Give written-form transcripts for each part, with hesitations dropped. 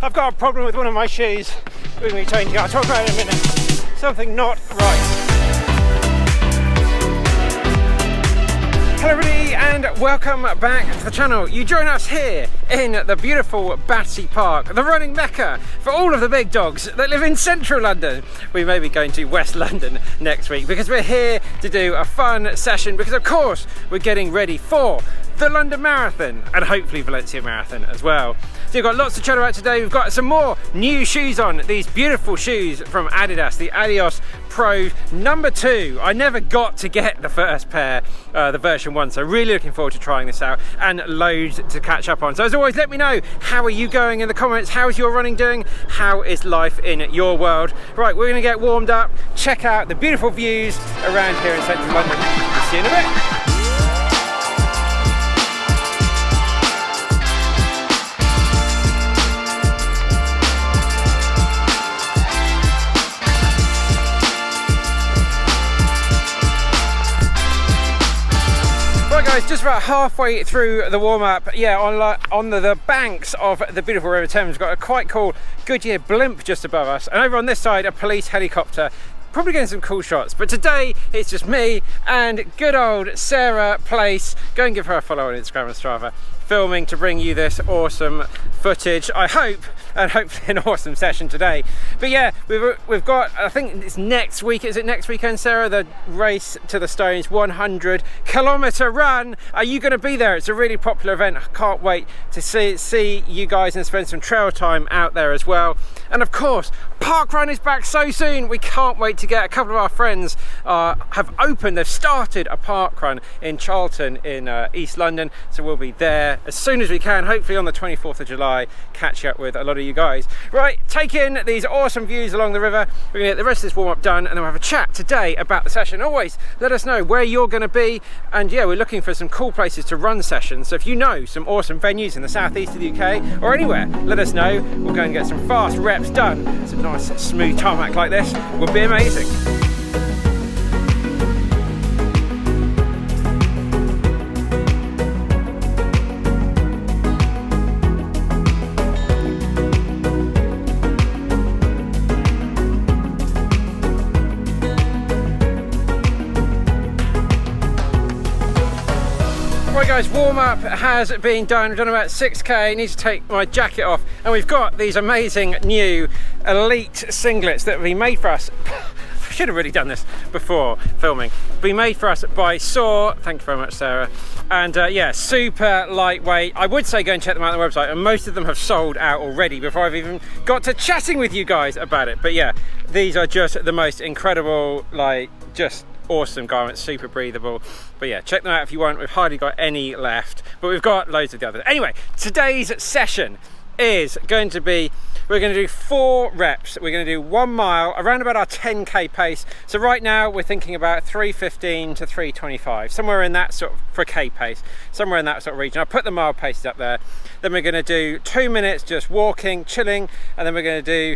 I've got a problem with one of my shoes. We're going to be changing. I'll talk about it in a minute. Something not right. Hello everybody and welcome back to the channel. You join us here in the beautiful Battersea Park, the running mecca for all of the big dogs that live in central London. We may be going to West London next week because we're here to do a fun session because of course we're getting ready for the London Marathon and hopefully Valencia Marathon as well. So we've got lots to chat about today. We've got some more new shoes on, these beautiful shoes from Adidas, the Adios Pro number 2. I never got to get the first pair, the version 1, so really looking forward to trying this out and loads to catch up on. So as always, let me know, how are you going in the comments? How's your running doing? How is life in your world? Right, we're gonna get warmed up, check out the beautiful views around here in central London. We'll see you in a bit. Right guys, just about halfway through the warm-up, yeah, on the banks of the beautiful River Thames. We've got a quite cool Goodyear blimp just above us, and over on this side a police helicopter. Probably getting some cool shots, but today it's just me and good old Sarah Place. Go and give her a follow on Instagram and Strava, filming to bring you this awesome footage, I hope, and hopefully an awesome session today. But yeah, we've got, I think it's next week, is it next weekend, Sarah? The Race to the Stones 100-kilometer run. Are you going to be there? It's a really popular event. I can't wait to see you guys and spend some trail time out there as well. And of course, Park Run is back so soon. We can't wait to get a couple of our friends they've started a park run in Charlton in East London, so we'll be there as soon as we can, hopefully on the 24th of July, catch up with a lot of you guys. Right, take in these awesome views along the river. We're gonna get the rest of this warm-up done and then we'll have a chat today about the session. Always let us know where you're gonna be, and yeah, we're looking for some cool places to run sessions, so if you know some awesome venues in the southeast of the UK or anywhere, let us know. We'll go and get some fast reps done. Some nice smooth tarmac like this would be amazing. Right guys, warm up has been done. We've done about 6k. I need to take my jacket off, and we've got these amazing new elite singlets that have been made for us. I should have really done this before filming. Been made for us by Saw. Thank you very much, Sarah. And yeah, super lightweight. I would say go and check them out on the website, and most of them have sold out already before I've even got to chatting with you guys about it. But yeah, these are just the most incredible, like, just awesome garments, super breathable. But yeah, check them out if you want. We've hardly got any left, but we've got loads of the others. Anyway, today's session is going to be, we're going to do 4 reps. We're going to do 1 mile around about our 10k pace. So right now we're thinking about 3:15 to 3:25, somewhere in that sort of, for k pace, somewhere in that sort of region. I'll put the mile paces up there. Then we're going to do 2 minutes just walking, chilling, and then we're going to do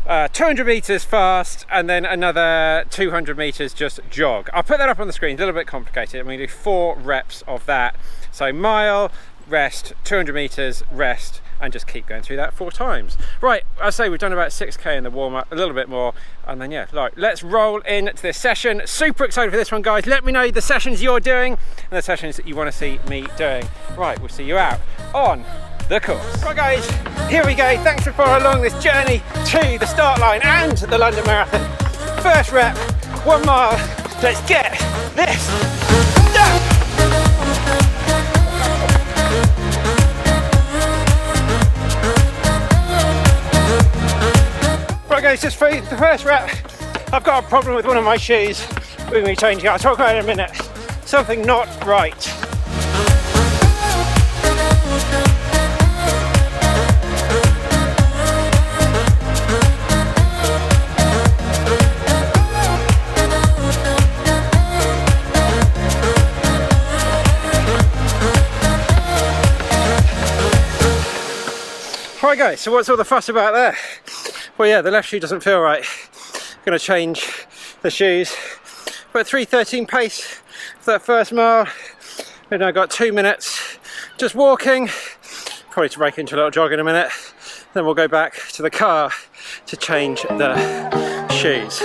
200 meters fast, and then another 200 meters just jog. I'll put that up on the screen. It's a little bit complicated. I'm going to do 4 reps of that. So mile, rest, 200 meters, rest, and just keep going through that 4 times. Right, I say we've done about 6k in the warm-up, a little bit more, and then yeah, like, let's roll into this session. Super excited for this one, guys. Let me know the sessions you're doing and the sessions that you want to see me doing. Right, we'll see you out on the course. Right guys, here we go. Thanks for following along this journey to the start line and the London Marathon. First rep, 1 mile. Let's get this done. Right guys, just for the first rep, I've got a problem with one of my shoes. We're going to be changing. I'll talk about it in a minute. Something not right. Right guys, so what's all the fuss about there? Well yeah, the left shoe doesn't feel right. I'm going to change the shoes. But 3:13 pace for that first mile. And I got 2 minutes just walking. Probably to break into a little jog in a minute. then we'll go back to the car to change the shoes.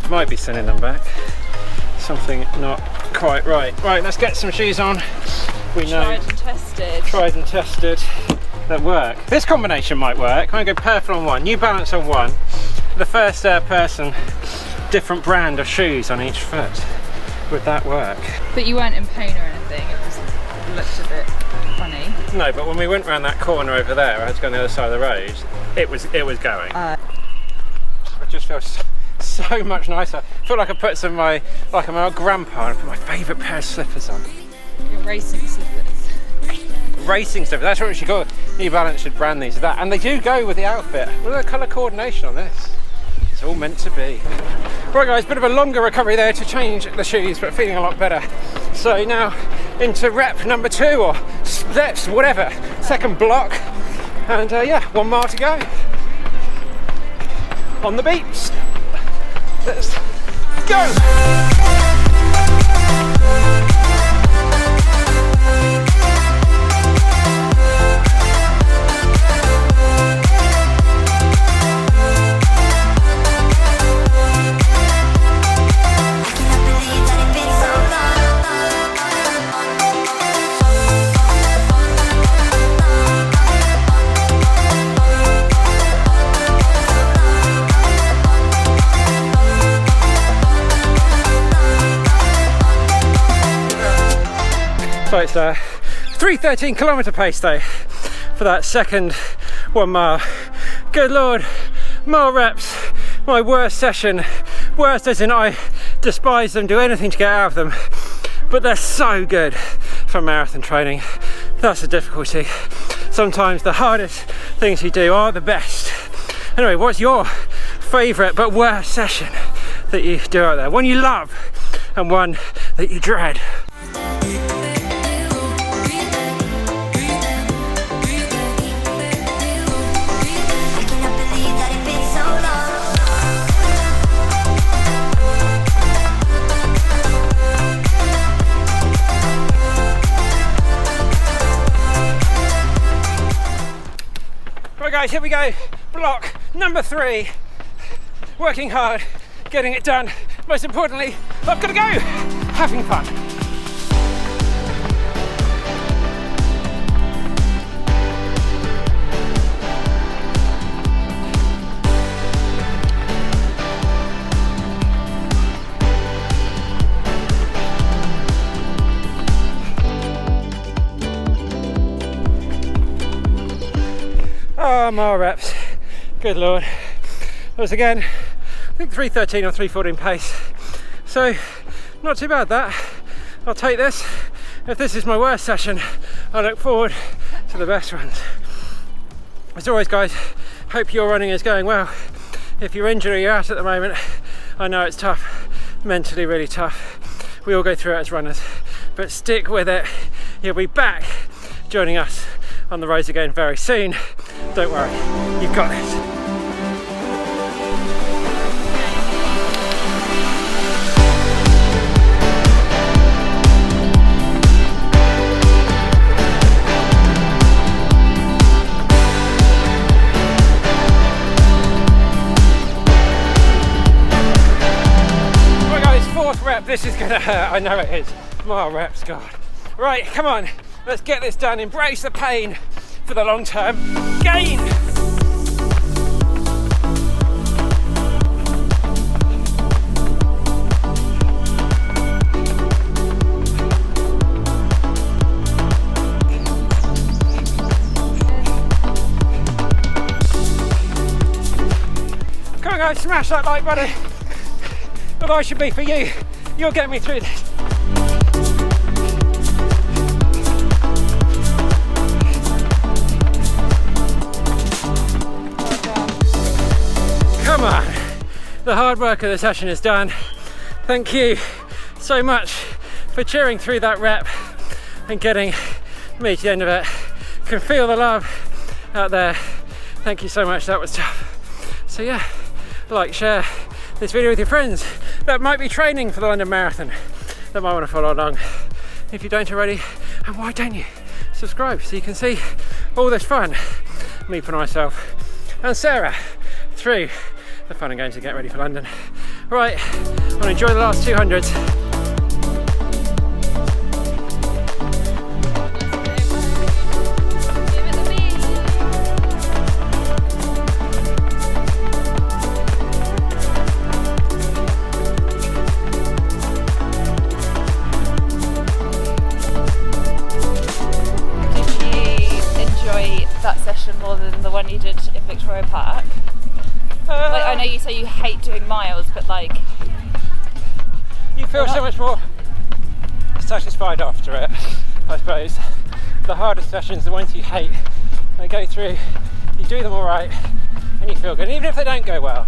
Might be sending them back. Something not quite right. Right, let's get some shoes on. We know tried and tested that work. This combination might work. I'm going to go purple on one, New Balance on one. The first person, different brand of shoes on each foot. Would that work? But you weren't in pain or anything. It looked a bit funny. No, but when we went around that corner over there, I had to go on the other side of the road. It was going. I just feel so much nicer. I feel like I put some of like I'm an old grandpa and I put my favourite pair of slippers on. Your racing slippers. Racing slippers, that's what we should call it. New Balance should brand these as that. And they do go with the outfit. Look at the colour coordination on this. It's all meant to be. Right guys, bit of a longer recovery there to change the shoes, but feeling a lot better. So now into rep number 2 or steps, whatever. Second block. And yeah, 1 mile to go. On the beeps. Let's go! So it's a 3:13 kilometre pace though for that second 1 mile. Good Lord, more reps, my worst session. Worst as in I despise them, do anything to get out of them, but they're so good for marathon training. That's the difficulty. Sometimes the hardest things you do are the best. Anyway, what's your favourite but worst session that you do out there? One you love and one that you dread. Right guys, here we go. Block number 3. Working hard, getting it done. Most importantly, I've got to go. Having fun. Oh, more reps. Good Lord. That was again, I think 3:13 or 3:14 pace. So, not too bad that. I'll take this. If this is my worst session, I look forward to the best ones. As always guys, hope your running is going well. If you're injured or you're out at the moment, I know it's tough, mentally really tough. We all go through it as runners, but stick with it. You'll be back joining us on the roads again very soon. Don't worry, you've got this. Right guys, 4th rep, this is gonna hurt, I know it is. More reps, God. Right, come on, let's get this done, embrace the pain for the long-term gain. Come on guys, smash that like button. although I should be for you. You'll get me through this. Come on, the hard work of the session is done. Thank you so much for cheering through that rep and getting me to the end of it. Can feel the love out there. Thank you so much, that was tough. So yeah, like, share this video with your friends that might be training for the London Marathon, that might want to follow along. If you don't already, and why don't you subscribe so you can see all this fun me putting myself and Sarah through the fun and games to get ready for London. Right, I want to enjoy the last 200s. That session more than the one you did in Victoria Park? Like, I know you say you hate doing miles, but like, you feel so much more satisfied after it, I suppose. The hardest sessions, the ones you hate, they go through, you do them all right, and you feel good. And even if they don't go well,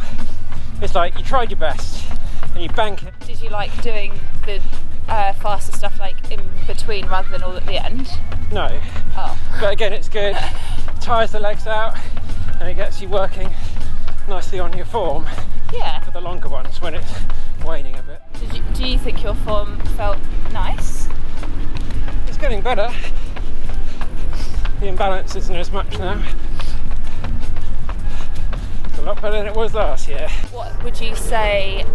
it's like you tried your best and you bank it. Did you like doing the faster stuff like in between rather than all at the end? No. Oh. But again, it's good. Tires the legs out and it gets you working nicely on your form. Yeah. For the longer ones when it's waning a bit. Do you think your form felt nice? It's getting better. The imbalance isn't as much now. It's a lot better than it was last year. What would you say,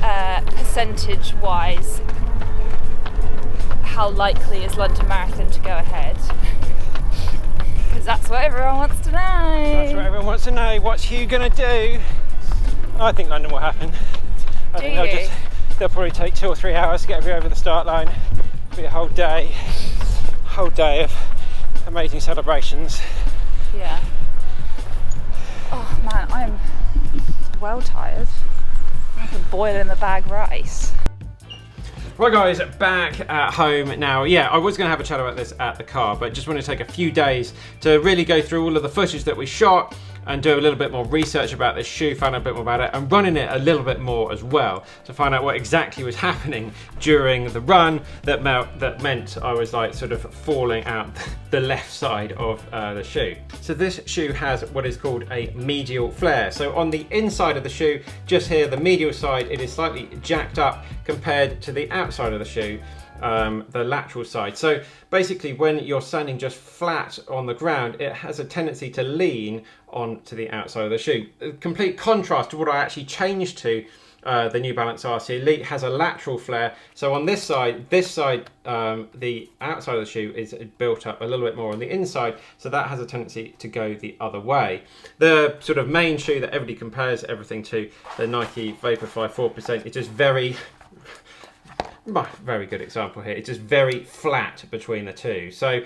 percentage wise, how likely is London Marathon to go ahead? Because that's what everyone wants to know. That's what everyone wants to know. What's Hugh gonna do? I think London will happen. I think they'll probably take 2 or 3 hours to get everybody over the start line. It'll be a whole day of amazing celebrations. Yeah. Oh man, I'm well tired. I can boil in the bag rice. Right guys, back at home now. Yeah, I was going to have a chat about this at the car, but just want to take a few days to really go through all of the footage that we shot and do a little bit more research about this shoe, find out a bit more about it, and running it a little bit more as well to find out what exactly was happening during the run that meant I was like sort of falling out the left side of the shoe. So this shoe has what is called a medial flare. So on the inside of the shoe, just here, the medial side, it is slightly jacked up compared to the outside of the shoe, the lateral side. So basically when you're standing just flat on the ground, it has a tendency to lean onto the outside of the shoe. A complete contrast to what I actually changed to the New Balance RC Elite has a lateral flare. So on this side, the outside of the shoe is built up a little bit more on the inside, so that has a tendency to go the other way. The sort of main shoe that everybody compares everything to, the Nike Vaporfly 4%, is just very good example here. It's just very flat between the two. So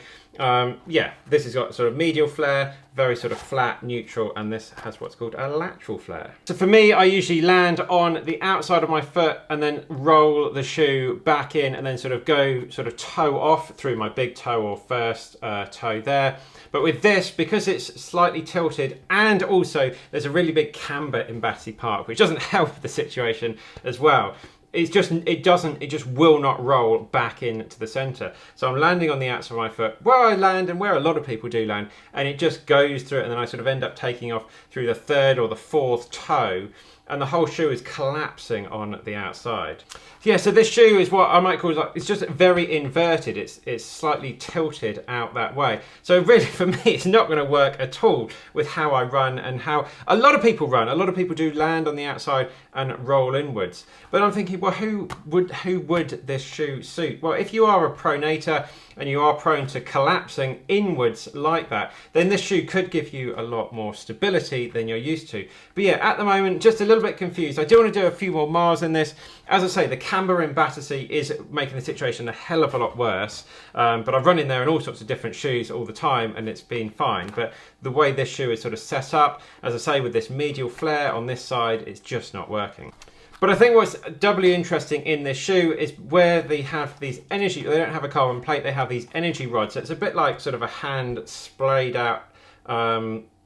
yeah, this has got sort of medial flare, very sort of flat, neutral, and this has what's called a lateral flare. So for me, I usually land on the outside of my foot and then roll the shoe back in and then sort of go sort of toe off through my big toe or first toe there. But with this, because it's slightly tilted and also there's a really big camber in Battersea Park, which doesn't help the situation as well. It just will not roll back into the center. So I'm landing on the outside of my foot where I land and where a lot of people do land, and it just goes through it, and then I sort of end up taking off through the third or the fourth toe, and the whole shoe is collapsing on the outside. Yeah, so this shoe is what I might call, like, it's just very inverted. It's slightly tilted out that way. So really for me, it's not going to work at all with how I run and how a lot of people run. A lot of people do land on the outside and roll inwards. But I'm thinking, well, who would this shoe suit? Well, if you are a pronator and you are prone to collapsing inwards like that, then this shoe could give you a lot more stability than you're used to. But yeah, at the moment, just a little bit confused. I do want to do a few more miles in this. As I say, the camber in Battersea is making the situation a hell of a lot worse. But I've run in there in all sorts of different shoes all the time and it's been fine. But the way this shoe is sort of set up, as I say, with this medial flare on this side, it's just not working. But I think what's doubly interesting in this shoe is where they have these they don't have a carbon plate, they have these energy rods. So it's a bit like sort of a hand splayed out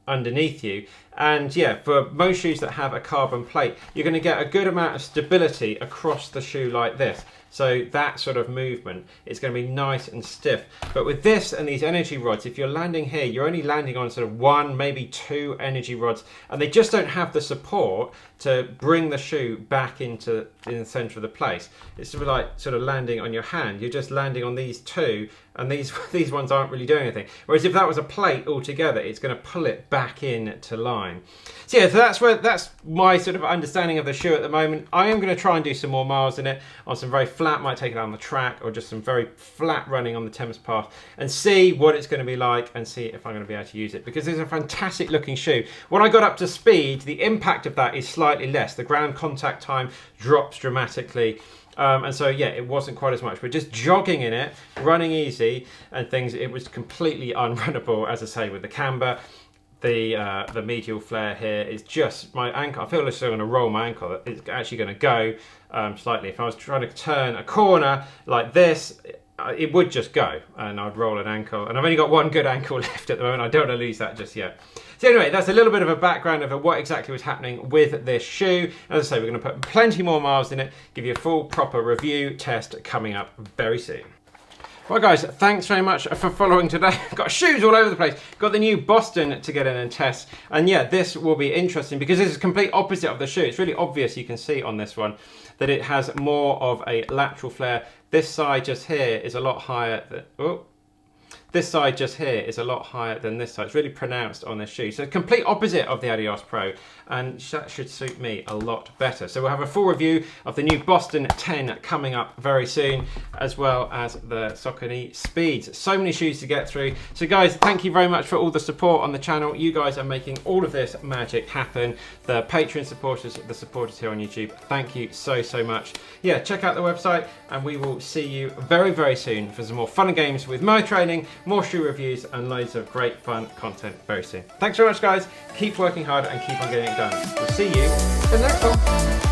underneath you. And yeah, for most shoes that have a carbon plate, you're going to get a good amount of stability across the shoe like this. So that sort of movement is going to be nice and stiff. But with this and these energy rods, if you're landing here, you're only landing on sort of 1, maybe 2 energy rods, and they just don't have the support to bring the shoe back in the center of the place. It's sort of like sort of landing on your hand. You're just landing on these 2, and these ones aren't really doing anything. Whereas if that was a plate altogether, it's going to pull it back in to line. So yeah, so that's my sort of understanding of the shoe at the moment. I am going to try and do some more miles in it on some very flat, might take it on the track, or just some very flat running on the Thames Path, and see what it's going to be like, and see if I'm going to be able to use it, because it's a fantastic looking shoe. When I got up to speed, the impact of that is slightly less. The ground contact time drops dramatically. And so yeah, it wasn't quite as much, but just jogging in it, running easy and things, it was completely unrunnable, as I say, with the camber. The medial flare here is just my ankle. I feel as though I'm going to roll my ankle. It's actually going to go slightly. If I was trying to turn a corner like this, it would just go, and I'd roll an ankle. And I've only got one good ankle left at the moment. I don't want to lose that just yet. So anyway, that's a little bit of a background of what exactly was happening with this shoe. As I say, we're going to put plenty more miles in it, give you a full proper review test coming up very soon. Well guys, thanks very much for following today. I've got shoes all over the place. Got the new Boston to get in and test. And yeah, this will be interesting because this is complete opposite of the shoe. It's really obvious, you can see on this one, that it has more of a lateral flare. This side just here is a lot higher than, this side just here is a lot higher than this side. It's really pronounced on this shoe. So complete opposite of the Adios Pro, and that should suit me a lot better. So we'll have a full review of the new Boston 10 coming up very soon, as well as the Saucony Speeds. So many shoes to get through. So guys, thank you very much for all the support on the channel. You guys are making all of this magic happen. The Patreon supporters, the supporters here on YouTube, thank you so, so much. Yeah, check out the website, and we will see you very, very soon for some more fun and games with my training, more shoe reviews, and loads of great fun content very soon. Thanks very much guys, keep working hard and keep on getting it done. We'll see you in the next one.